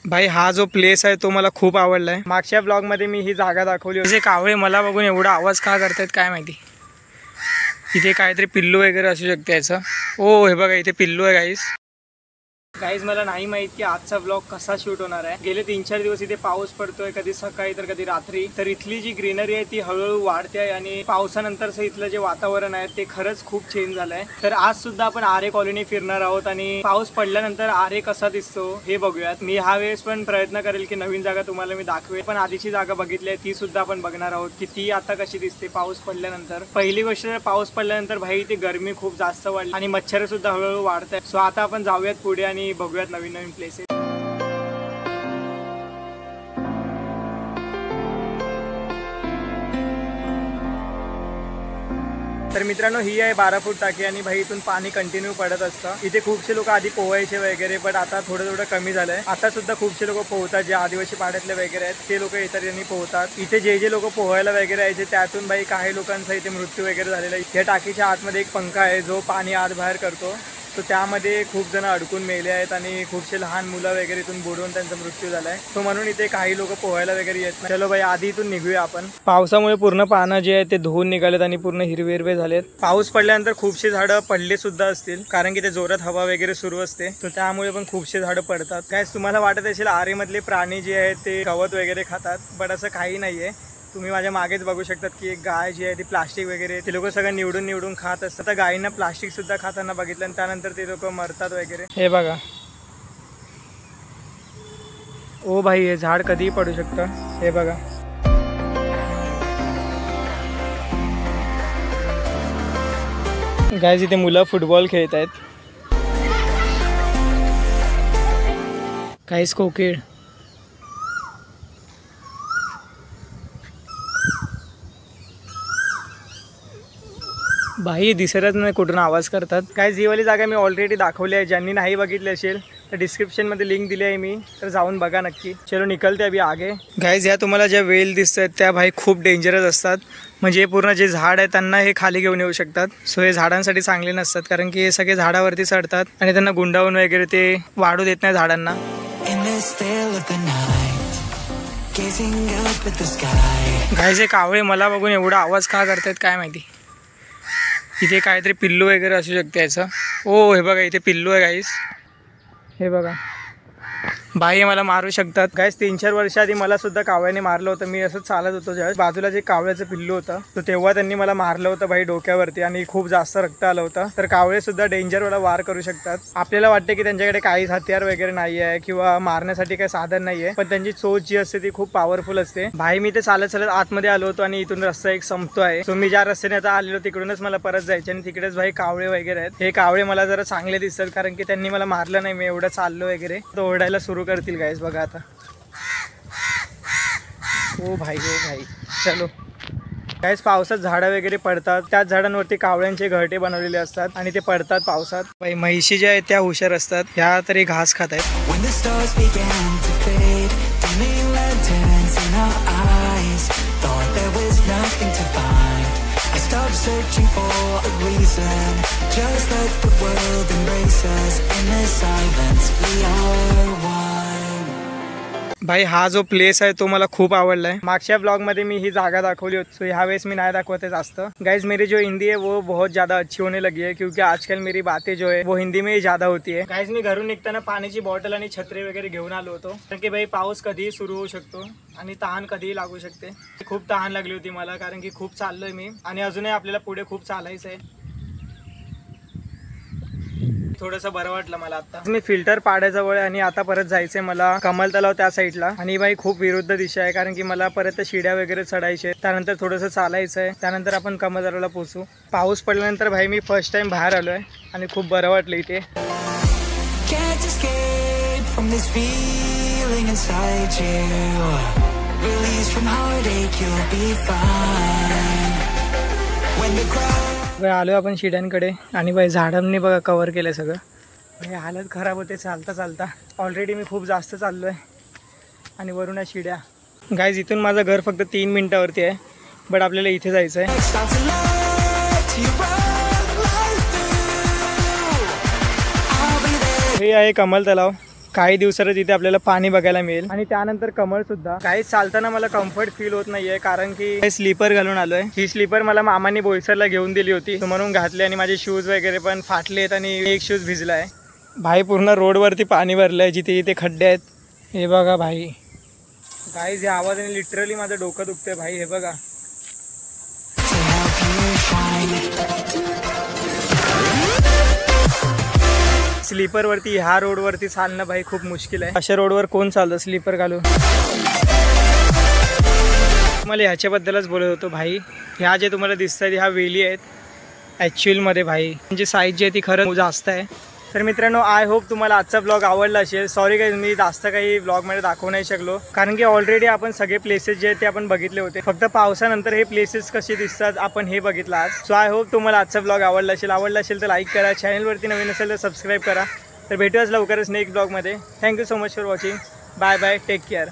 भाई हा जो प्लेस आहे तो मला खूप आवडलाय। मागच्या ब्लॉग मध्ये मी ही जागा दाखवली होती। कावळे मला बघून एवढा आवाज का करतायत काय माहिती। इथे काहीतरी पिल्लू वगैरे असू शकते याचं। ओ हे बघा इथे पिल्लू आहे गाईज मला नाही माहित की आजचा ब्लॉग कसा शूट होणार आहे। गेले 3-4 दिवस इथे पाऊस पडतोय, कधी सकाळी तर कधी रात्री। तर इथली जी ग्रीनरी आहे ती हळूहळू वाढते आहे आणि पावसानंतरचं इथलं जे वातावरण आहे ते खरंच खूप चेंज झालंय। तर आज सुद्धा आपण आरे कॉलनी फिरणार आहोत आणि पाऊस पडल्यानंतर आरे कसा दिसतो हे बघूयात। मी ह्या वेळेस पण प्रयत्न करेल की नवीन जागा तुम्हाला मी दाखवेल, पण आधीची जागा बघितली आहे ती सुद्धा आपण बघणार आहोत की ती आता कशी दिसते पाऊस पडल्यानंतर। पहिली गोष्ट पाऊस पडल्यानंतर भाई ती गरमी खूप जास्त वाढली आणि मच्छर सुद्धा हळूहळू वाढत आहे। सो आता आपण जाऊयात पुढे आणि बघूयात नवीन नवीन प्लेसेस। तर मित्रांनो ही आहे 12 फूट टाकी आणि भाई इथून पाणी कंटिन्यू पडत असतं। इथे खूपसे लोक आधी पोहायचे वगैरे, पण आता थोडं कमी झालंय। आता सुद्धा खूपसे लोक पोहतात, जे आदिवासी पाड्यातले वगैरे आहेत ते लोक येतात आणि पोहतात। इथे जे लोक पोहायला वगैरे यायचे त्यातून भाई काही लोकांचा इथे मृत्यू वगैरे झालेला आहे। या टाकीच्या आतमध्ये एक पंखा आहे जो पाणी आत बाहेर करतो, तो त्यामध्ये खूप जण अडकून मेले आहेत आणि खूपसे लहान मुलं वगैरे इथून बुडून त्यांचा मृत्यू झालाय। तो म्हणून इथे काही लोक पोहायला वगैरे येत नाही। चलो भाई आधी इथून निघूया आपण। पावसामुळे पूर्ण पानं जे आहे ते धुवून निघालेत आणि पूर्ण हिरवे झालेत। पाऊस पडल्यानंतर खूपसे झाडं पडले सुद्धा असतील, कारण की ते जोरात हवा वगैरे सुरू असते, तर त्यामुळे पण खूपसे झाडं पडतात। काय तुम्हाला वाटत असेल आरेमधले प्राणी जे आहेत ते गवत वगैरे खातात, पण असं काही नाहीये। तुम्ही माझ्या मागेच बघू शकतात की एक गाय जी आहे ती प्लास्टिक वगैरे ते लोक सगळं निवडून खात असतात। तर गायींना प्लास्टिक सुद्धा खाताना बघितलं आणि त्यानंतर ते लोक मरतात वगैरे। हे बघा ओ भाई हे झाड कधीही पडू शकतं। हे बघा गाईज इथे मुलं फुटबॉल खेळत आहेत। काहीच कोकिळ भाई दिसतच नाही कुठून आवाज करतात। काय ही वाली जागा मी ऑलरेडी दाखवली आहे, ज्यांनी नाही बघितली असेल तर डिस्क्रिप्शनमध्ये लिंक दिली आहे मी, तर जाऊन बघा नक्की। चलो निकलते अभी आगे। गाइज ह्या तुम्हाला ज्या वेल दिसत आहेत त्या भाई खूप डेंजरस असतात, म्हणजे पूर्ण जे झाड आहे त्यांना हे खाली घेऊन येऊ शकतात। सो हे झाडांसाठी चांगले नसतात, कारण की हे सगळे झाडावरती चढतात आणि त्यांना गुंडावून वगैरे ते वाढू देत नाही झाडांना। गाइज हे कावळे मला बघून एवढा आवाज का करतायत काय माहिती। इथे काहीतरी पिल्लू वगैरे असू शकते याचं। ओ हे बघा इथे पिल्लू आहे गाईस, हे बघा भाई मला मारू शकतात। गाईस 3-4 वर्ष आधी मला सुद्धा कावळ्याने मारलं होतं। मी असंच चालत होतो ज्यावेळेस बाजूला जे कावळ्याचं पिल्लू होतं तर तेव्हा त्यांनी मला मारलं होतं भाई डोक्यावरती आणि खूप जास्त रक्त आलं होतं। तर कावळे सुद्धा डेंजरवाला वार करू शकतात। आपल्याला वाटते की त्यांच्याकडे काहीच हत्यार वगैरे नाही आहे किंवा मारण्यासाठी काही साधन नाहीये, पण त्यांची चोच जी असते ती खूप पॉवरफुल असते। भाई मी ते चालत आतमध्ये आलो होतो आणि इथून रस्ता एक संपतो आहे। सो मी ज्या रस्त्याने आता आलेलो तिकडूनच मला परत जायचे आणि तिकडेच भाई कावळे वगैरे आहेत। हे कावळे मला जरा चांगले दिसतात, कारण की त्यांनी मला मारलं नाही, मी एवढं चाललो वगैरे तर ओरडायला सुरू करतील गाइस बघा आता। ओ भाई चलो गाइस पावसात झाडं वगैरे पडतात, त्याच झाडांवरती कावळ्यांचे घरटे बनवलेले असतात आणि ते पडतात पावसात। भाई म्हैशी ज्या आहेत त्या हुशार असतात, ह्या तरी घास खात आहेत। Stop searching for a reason. Just let the world embrace us. In the silence, we are one. भाई हा जो प्लेस आहे तो मला खूप आवडलाय। मागच्या ब्लॉग मध्ये मी ही जागा दाखवली होती, सो ह्या वेळेस मी नाही दाखवते जास्त। गाइज मेरी जो हिंदी है वो बहुत ज्यादा अच्छी होने लगी है, क्योंकि आजकल मेरी बातें जो है वो हिंदी में ही ज्यादा होती है। गाइज मी घरून निघताना पाण्याची बॉटल आणि छत्री वगैरे घेऊन आलो होतो, कारण की भाई पाऊस कधीही सुरू होऊ शकतो आणि तहान कधीही लागू शकते। खूप तहान लागली होती मला, कारण की खूप चाललोय मी आणि अजूनही आपल्याला पुढे खूप चालायचं आहे। थोडंसं बरं वाटलं मला आता। मी फिल्टर पाड्याजवळ आणि आता परत जायचंय मला कमल तलाव त्या साईडला, आणि भाई खूप विरुद्ध दिशा आहे, कारण की मला परत शिड्या वगैरे चढायचे, त्यानंतर थोडंसं चालायचं आहे, त्यानंतर आपण कमल तलावला पोहोचू। पाऊस पडल्यानंतर भाई मी फर्स्ट टाइम बाहेर आलोय आणि खूप बरं वाटलं इथे। आलो आपण शिड्यांकडे आणि भाई झाडांनी बघा कव्हर केलं सगळं। भाई हालत खराब होते चालता ऑलरेडी मी खूप जास्त चाललोय आणि वरून आहे शिड्या। गाइज इथून माझं घर फक्त 3 मिनिटावरती आहे, बट आपल्याला इथे जायचं आहे। हे आहे कमल तलाव काही दिवसातच इथे आपल्याला पाणी बघायला मिळेल आणि त्यानंतर कमळ सुद्धा. काही चालताना मला कम्फर्ट फील होत नाहीये कारण की स्लीपर घालून आलोय. ही स्लीपर मला मामांनी बोईसरला घेऊन दिली होती म्हणून घातली आणि माझे शूज वगैरे पण फाटलेत आणि एक शूज भिजलाय. भाई पूर्ण रोडवरती पाणी भरलंय, जिथे जिथे खड्डे आहेत. हे बघा भाई, गाईज या आवाजाने लिटरली माझं डोकं दुखतंय भाई. हे बघा स्लीपर वरती ह्या रोड वरती चालणं भाई खूप मुश्किल आहे. अशा रोडवर कोण चालतं स्लीपर घालून. मला ह्याच्याबद्दलच बोलत होतो भाई. ह्या जे तुम्हाला दिसतात ह्या वेली आहेत ॲक्च्युअलमध्ये भाई, म्हणजे साईज जी आहे ती खरंच जास्त आहे. तर मित्रांनो, आय होप तुम्हाला आजचा ब्लॉग आवडला असेल. सॉरी काही मी जास्त काही ब्लॉगमध्ये दाखवू नाही शकलो कारण की ऑलरेडी आपण सगळे प्लेसेस जे आहेत ते आपण बघितले होते. फक्त पावसानंतर हे प्लेसेस कसे दिसतात आपण हे बघितलं आज. सो आय होप तुम्हाला आजचा ब्लॉग आवडला असेल तर लाईक करा. चॅनलवरती नवीन असेल तर सबस्क्राईब करा. तर भेटूयाच लवकरच नेक्स्ट ब्लॉगमध्ये. Thank you so much for watching. Bye bye, take care.